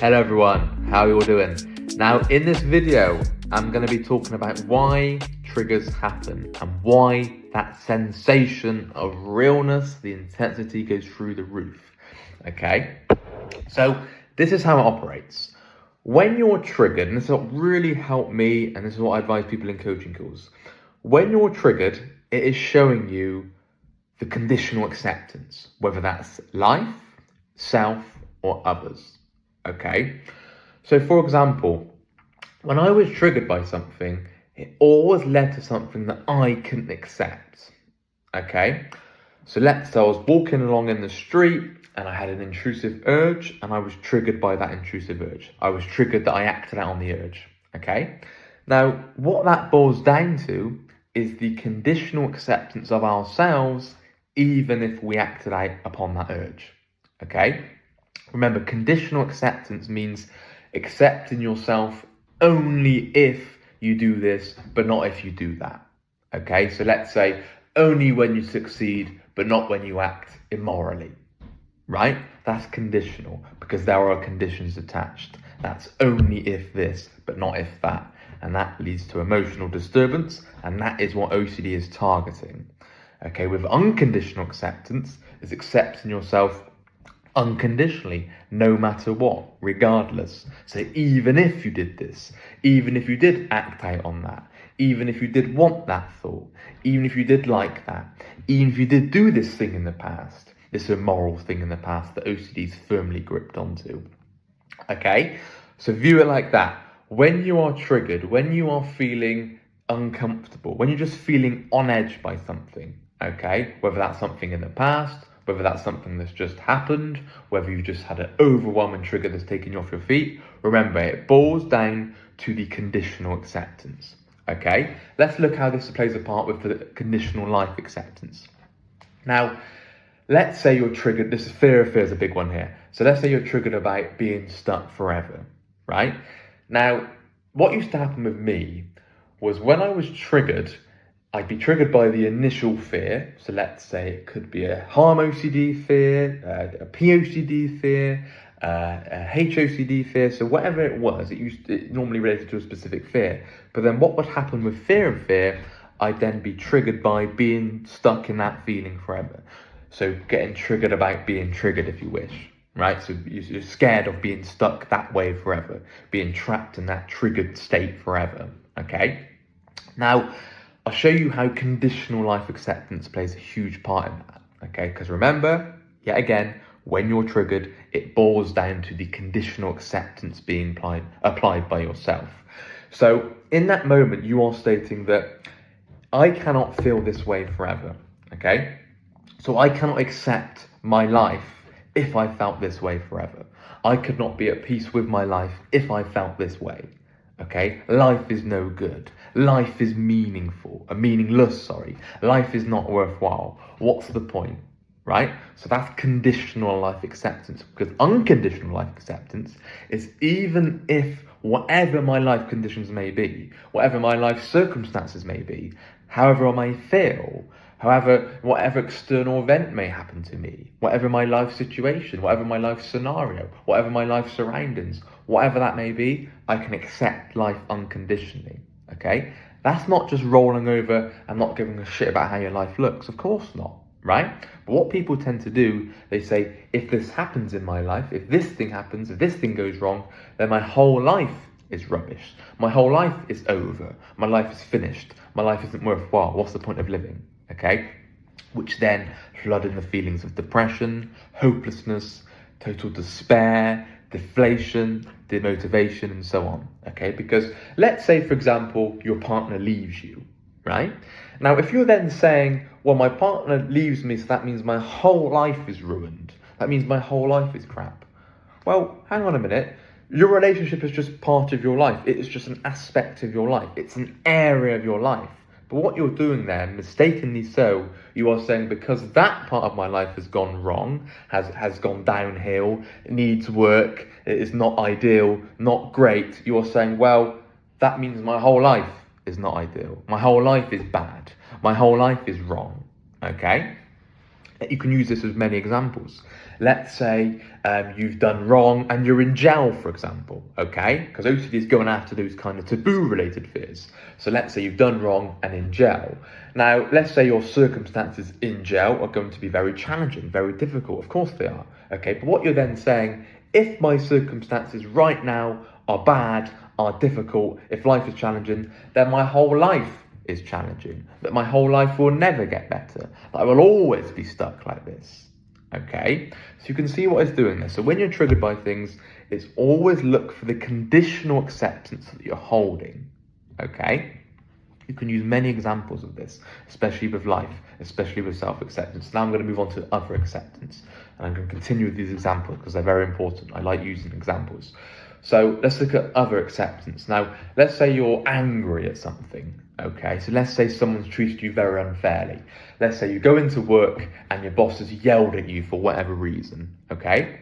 Hello everyone, how are you all doing? Now in this video, I'm going to be talking about why triggers happen and why that sensation of realness, the intensity goes through the roof. Okay, so this is how it operates. When you're triggered, and this is what really helped me, and this is what I advise people in coaching calls. When you're triggered, it is showing you the conditional acceptance, whether that's life, self, or others. Okay, so for example, when I was triggered by something, it always led to something that I couldn't accept. Okay, so let's say I was walking along in the street and I had an intrusive urge and I was triggered by that intrusive urge. I was triggered that I acted out on the urge. Okay, now what that boils down to is the conditional acceptance of ourselves, even if we acted out upon that urge. Okay. Remember, conditional acceptance means accepting yourself only if you do this, but not if you do that. Okay, so let's say only when you succeed, but not when you act immorally. Right? That's conditional because there are conditions attached. That's only if this, but not if that. And that leads to emotional disturbance, and that is what OCD is targeting. Okay, with unconditional acceptance, is accepting yourself unconditionally, no matter what, regardless. So even if you did this, even if you did act out on that, even if you did want that thought, even if you did like that, even if you did do this thing in the past, this immoral thing in the past that OCD's firmly gripped onto. Okay, so view it like that. When you are triggered, when you are feeling uncomfortable, when you're just feeling on edge by something, okay, whether that's something in the past, whether that's something that's just happened, whether you just had an overwhelming trigger that's taken you off your feet, remember, it boils down to the conditional acceptance. Okay, let's look how this plays a part with the conditional life acceptance. Now, let's say you're triggered, this is fear of fear is a big one here. So let's say you're triggered about being stuck forever, right? Now, what used to happen with me was when I was triggered, I'd be triggered by the initial fear. So let's say it could be a harm OCD fear, a POCD fear, a HOCD fear. So whatever it was, it normally related to a specific fear. But then what would happen with fear and fear, I'd then be triggered by being stuck in that feeling forever. So getting triggered about being triggered, if you wish, right? So you're scared of being stuck that way forever, being trapped in that triggered state forever, okay? Now, I'll show you how conditional life acceptance plays a huge part in that, okay? Because remember, yet again, when you're triggered, it boils down to the conditional acceptance being applied by yourself. So in that moment, you are stating that I cannot feel this way forever, okay? So I cannot accept my life if I felt this way forever. I could not be at peace with my life if I felt this way. Okay, life is no good. Life is meaningless. Life is not worthwhile. What's the point, right? So that's conditional life acceptance, because unconditional life acceptance is even if whatever my life conditions may be, whatever my life circumstances may be, however I may feel, whatever external event may happen to me, whatever my life situation, whatever my life scenario, whatever my life surroundings, whatever that may be, I can accept life unconditionally, okay? That's not just rolling over and not giving a shit about how your life looks, of course not, right? But what people tend to do, they say, if this happens in my life, if this thing happens, if this thing goes wrong, then my whole life is rubbish. My whole life is over. My life is finished. My life isn't worthwhile. What's the point of living? Okay, which then flood in the feelings of depression, hopelessness, total despair, deflation, demotivation, and so on. Okay, because let's say, for example, your partner leaves you, right? Now, if you're then saying, well, my partner leaves me, so that means my whole life is ruined. That means my whole life is crap. Well, hang on a minute. Your relationship is just part of your life. It is just an aspect of your life. It's an area of your life. But what you're doing there, mistakenly so, you are saying because that part of my life has gone wrong, has gone downhill, it needs work, it is not ideal, not great, you are saying, well, that means my whole life is not ideal. My whole life is bad. My whole life is wrong. Okay? You can use this as many examples. Let's say you've done wrong and you're in jail, for example, okay? Because OCD is going after those kind of taboo-related fears. So let's say you've done wrong and in jail. Now, let's say your circumstances in jail are going to be very challenging, very difficult. Of course they are, okay? But what you're then saying, if my circumstances right now are bad, are difficult, if life is challenging, then my whole life is challenging, that my whole life will never get better, that I will always be stuck like this, okay? So you can see what it's doing there. So when you're triggered by things, it's always look for the conditional acceptance that you're holding, okay? You can use many examples of this, especially with life, especially with self-acceptance. Now I'm going to move on to other acceptance, and I'm going to continue with these examples because they're very important. I like using examples. So let's look at other acceptance. Now, let's say you're angry at something, okay? So let's say someone's treated you very unfairly. Let's say you go into work and your boss has yelled at you for whatever reason, okay?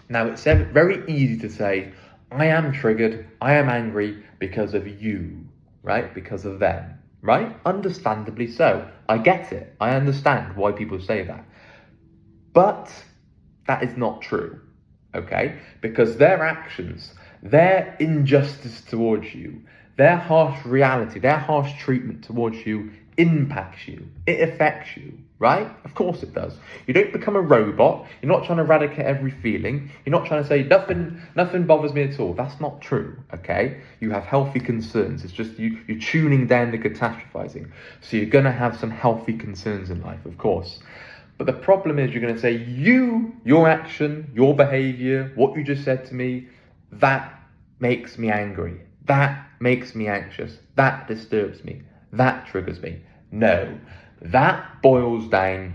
Now, it's very easy to say, I am triggered, I am angry because of you, right? Because of them, right? Understandably so. I get it. I understand why people say that. But that is not true. Okay, because their actions, their injustice towards you, their harsh reality, their harsh treatment towards you impacts you. It affects you, right? Of course it does. You don't become a robot. You're not trying to eradicate every feeling. You're not trying to say nothing bothers me at all. That's not true, okay? You have healthy concerns. It's just you're tuning down the catastrophizing. So you're going to have some healthy concerns in life, of course. But the problem is you're going to say your action, your behavior, what you just said to me, that makes me angry. That makes me anxious. That disturbs me. That triggers me. No, that boils down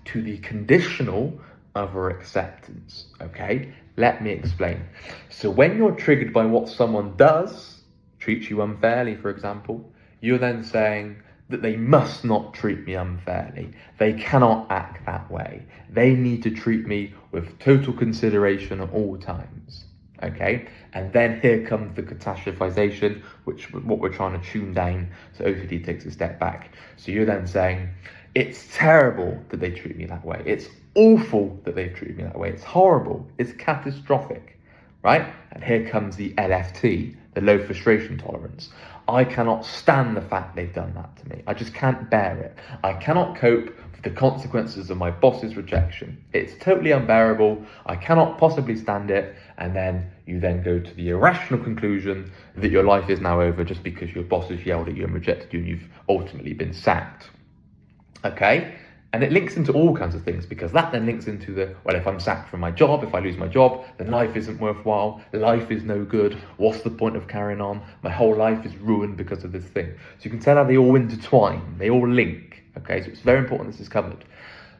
to the conditional other acceptance, okay? Let me explain. So when you're triggered by what someone does, treats you unfairly, for example, you're then saying that they must not treat me unfairly. They cannot act that way. They need to treat me with total consideration at all times, okay? And then here comes the catastrophization, which what we're trying to tune down, so OCD takes a step back. So you're then saying, it's terrible that they treat me that way. It's awful that they treat me that way. It's horrible. It's catastrophic, right? And here comes the LFT, the low frustration tolerance. I cannot stand the fact they've done that to me. I just can't bear it. I cannot cope with the consequences of my boss's rejection. It's totally unbearable. I cannot possibly stand it. And then you then go to the irrational conclusion that your life is now over just because your boss has yelled at you and rejected you and you've ultimately been sacked. Okay? And it links into all kinds of things, because that then links into well, if I'm sacked from my job, if I lose my job, then life isn't worthwhile, life is no good, what's the point of carrying on? My whole life is ruined because of this thing. So you can tell how they all intertwine, they all link, okay? So it's very important this is covered.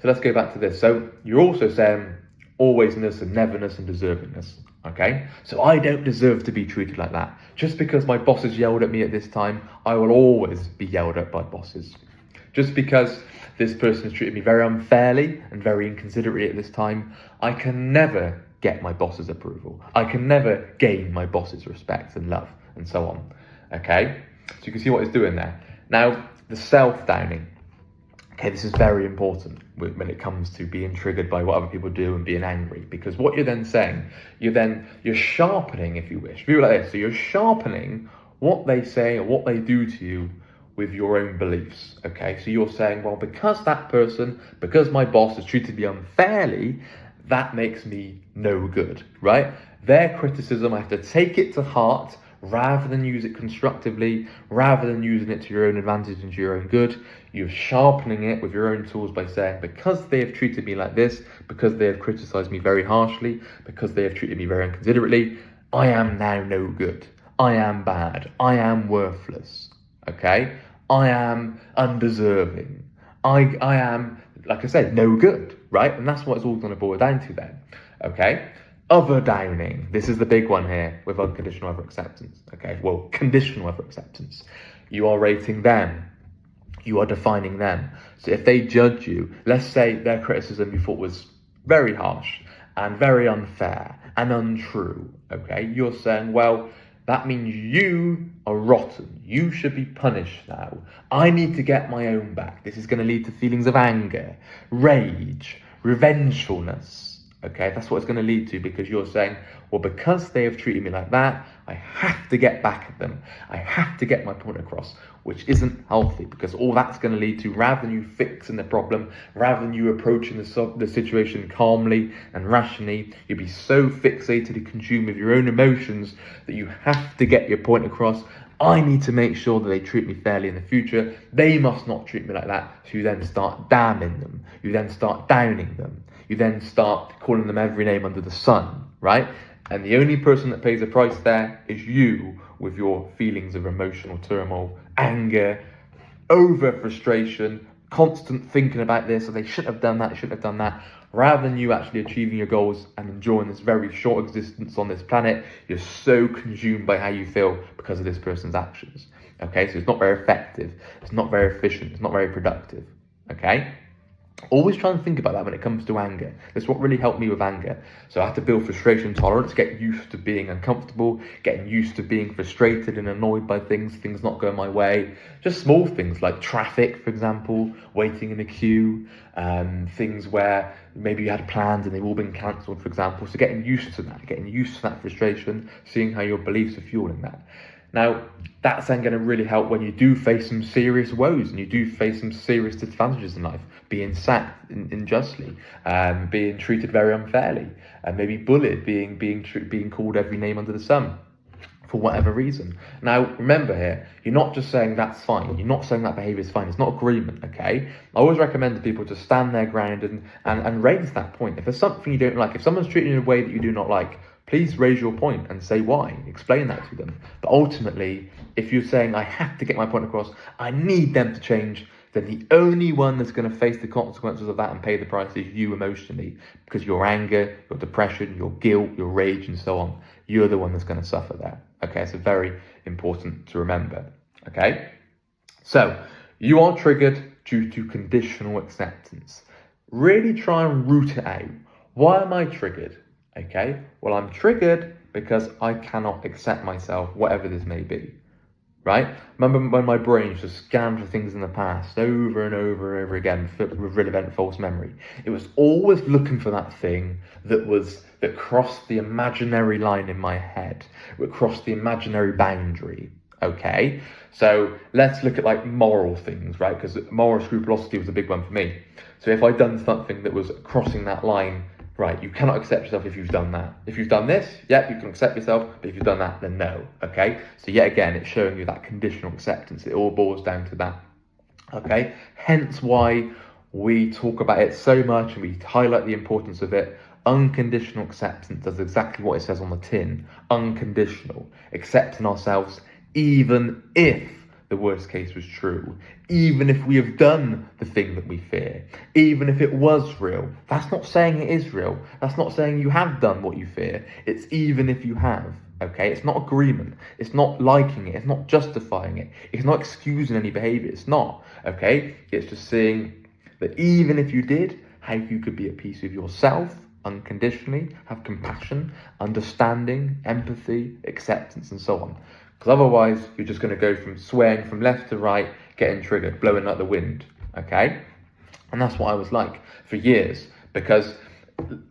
So let's go back to this. So you're also saying alwaysness and neverness and deservingness, okay? So I don't deserve to be treated like that. Just because my boss has yelled at me at this time, I will always be yelled at by bosses. Just because this person has treated me very unfairly and very inconsiderately at this time, I can never get my boss's approval. I can never gain my boss's respect and love and so on. Okay? So you can see what it's doing there. Now, the self-downing. Okay, this is very important when it comes to being triggered by what other people do and being angry, because what you're then saying, you're sharpening, if you wish. View it like this. So you're sharpening what they say or what they do to you with your own beliefs, okay? So you're saying, well, because my boss has treated me unfairly, that makes me no good, right? Their criticism, I have to take it to heart rather than use it constructively, rather than using it to your own advantage and to your own good. You're sharpening it with your own tools by saying, because they have treated me like this, because they have criticized me very harshly, because they have treated me very inconsiderately, I am now no good. I am bad. I am worthless. Okay, I am undeserving. I am, like I said, no good, right? And that's what it's all going to boil down to then. Okay, other downing. This is the big one here with unconditional other acceptance. Okay, well, conditional other acceptance. You are rating them. You are defining them. So if they judge you, let's say their criticism you thought was very harsh and very unfair and untrue. Okay, you're saying, well, that means you are rotten. You should be punished now. I need to get my own back. This is going to lead to feelings of anger, rage, revengefulness. Okay, that's what it's going to lead to, because you're saying, well, because they have treated me like that, I have to get back at them. I have to get my point across, which isn't healthy, because all that's going to lead to, rather than you fixing the problem, rather than you approaching the situation calmly and rationally, you'll be so fixated and consumed with your own emotions that you have to get your point across. I need to make sure that they treat me fairly in the future. They must not treat me like that. So you then start damning them. You then start downing them. You then start calling them every name under the sun, right? And the only person that pays the price there is you, with your feelings of emotional turmoil, anger, over frustration, constant thinking about this, or they shouldn't have done that, shouldn't have done that. Rather than you actually achieving your goals and enjoying this very short existence on this planet, you're so consumed by how you feel because of this person's actions. Okay, so it's not very effective, it's not very efficient, it's not very productive. Okay? Always try and think about that when it comes to anger. That's what really helped me with anger. So I had to build frustration tolerance, get used to being uncomfortable, getting used to being frustrated and annoyed by things not going my way. Just small things like traffic, for example, waiting in a queue, things where maybe you had plans and they've all been cancelled, for example. So getting used to that frustration, seeing how your beliefs are fueling that. Now, that's then going to really help when you do face some serious woes and you do face some serious disadvantages in life, being sacked unjustly, being treated very unfairly, and maybe bullied, being called every name under the sun for whatever reason. Now, remember here, you're not just saying that's fine. You're not saying that behaviour is fine. It's not agreement, okay? I always recommend to people to stand their ground and raise that point. If there's something you don't like, if someone's treating you in a way that you do not like, please raise your point and say why. Explain that to them. But ultimately, if you're saying, I have to get my point across, I need them to change, then the only one that's going to face the consequences of that and pay the price is you emotionally, because your anger, your depression, your guilt, your rage, and so on, you're the one that's going to suffer there. Okay, so very important to remember. Okay, so you are triggered due to conditional acceptance. Really try and root it out. Why am I triggered? Okay, well, I'm triggered because I cannot accept myself, whatever this may be, right? Remember when my brain used to scan for things in the past over and over and over again with relevant false memory? It was always looking for that thing that crossed the imaginary line in my head, that crossed the imaginary boundary. Okay, so let's look at like moral things, right? Because moral scrupulosity was a big one for me. So if I'd done something that was crossing that line, right, you cannot accept yourself if you've done that. If you've done this, yep, you can accept yourself, but if you've done that, then no, okay? So yet again, it's showing you that conditional acceptance. It all boils down to that, okay? Hence why we talk about it so much and we highlight the importance of it. Unconditional acceptance does exactly what it says on the tin. Unconditional, accepting ourselves even if the worst case was true, even if we have done the thing that we fear, even if it was real. That's not saying it is real. That's not saying you have done what you fear. It's even if you have, okay? It's not agreement. It's not liking it. It's not justifying it. It's not excusing any behavior. It's not, okay? It's just saying that even if you did, how you could be at peace with yourself unconditionally, have compassion, understanding, empathy, acceptance, and so on. Because otherwise, you're just going to go from swaying from left to right, getting triggered, blowing like the wind, okay? And that's what I was like for years, because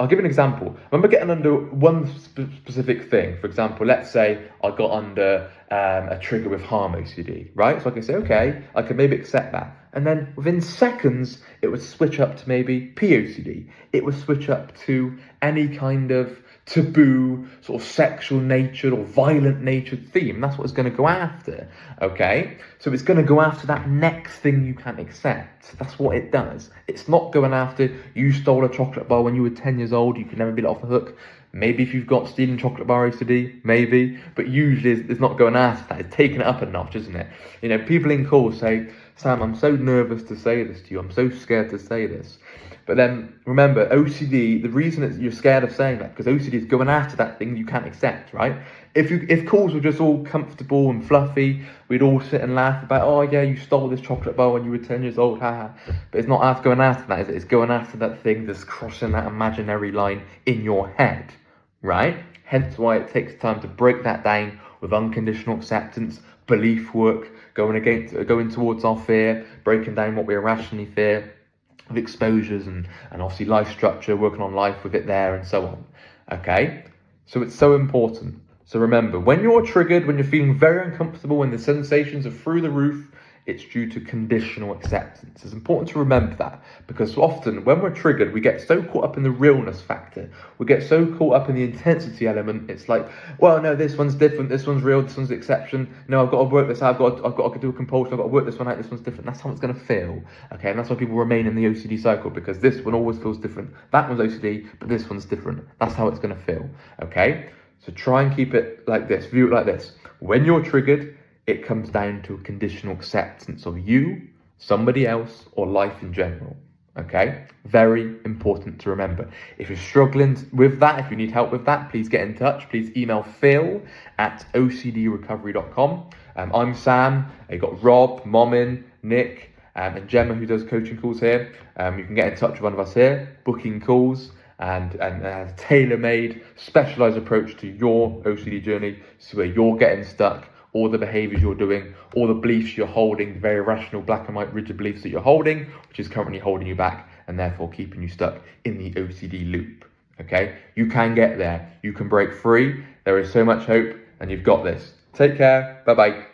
I'll give an example. I remember getting under one specific thing. For example, let's say I got under a trigger with harm OCD, right? So I can say, okay, I can maybe accept that. And then within seconds, it would switch up to maybe POCD. It would switch up to any kind of taboo, sort of sexual natured or violent natured theme. That's what it's going to go after, okay? So it's going to go after that next thing you can't accept. That's what it does. It's not going after, you stole a chocolate bar when you were 10 years old, you can never be let off the hook. Maybe if you've got stealing chocolate bar OCD, maybe, but usually it's not going after that. It's taking it up a notch, isn't it? You know, people in calls say, Sam, I'm so nervous to say this to you. I'm so scared to say this. But then remember, OCD, the reason that you're scared of saying that, because OCD is going after that thing you can't accept, right? If calls were just all comfortable and fluffy, we'd all sit and laugh about, oh yeah, you stole this chocolate bar when you were 10 years old, haha. But it's not going after that, is it? It's going after that thing that's crossing that imaginary line in your head, right? Hence why it takes time to break that down, with unconditional acceptance, belief work, going towards our fear, breaking down what we irrationally fear, with exposures and obviously life structure, working on life with it there and so on. Okay, so it's so important. So remember, when you're triggered, when you're feeling very uncomfortable, when the sensations are through the roof, it's due to conditional acceptance. It's important to remember that, because often when we're triggered, we get so caught up in the realness factor. We get so caught up in the intensity element. It's like, well, no, this one's different. This one's real. This one's the exception. No, I've got to work this out. I've got to do a compulsion. I've got to work this one out. This one's different. That's how it's going to feel. Okay, and that's why people remain in the OCD cycle, because this one always feels different. That one's OCD, but this one's different. That's how it's going to feel. Okay, so try and keep it like this. View it like this. When you're triggered, it comes down to a conditional acceptance of you, somebody else, or life in general. Okay? Very important to remember. If you're struggling with that, if you need help with that, please get in touch. Please email phil@ocdrecovery.com. I'm Sam. I got Rob, Momin, Nick, and Gemma, who does coaching calls here. You can get in touch with one of us here, booking calls, and a tailor-made, specialised approach to your OCD journey, so where you're getting stuck, all the behaviours you're doing, all the beliefs you're holding, the very rational, black and white, rigid beliefs that you're holding, which is currently holding you back and therefore keeping you stuck in the OCD loop. Okay? You can get there. You can break free. There is so much hope, and you've got this. Take care. Bye-bye.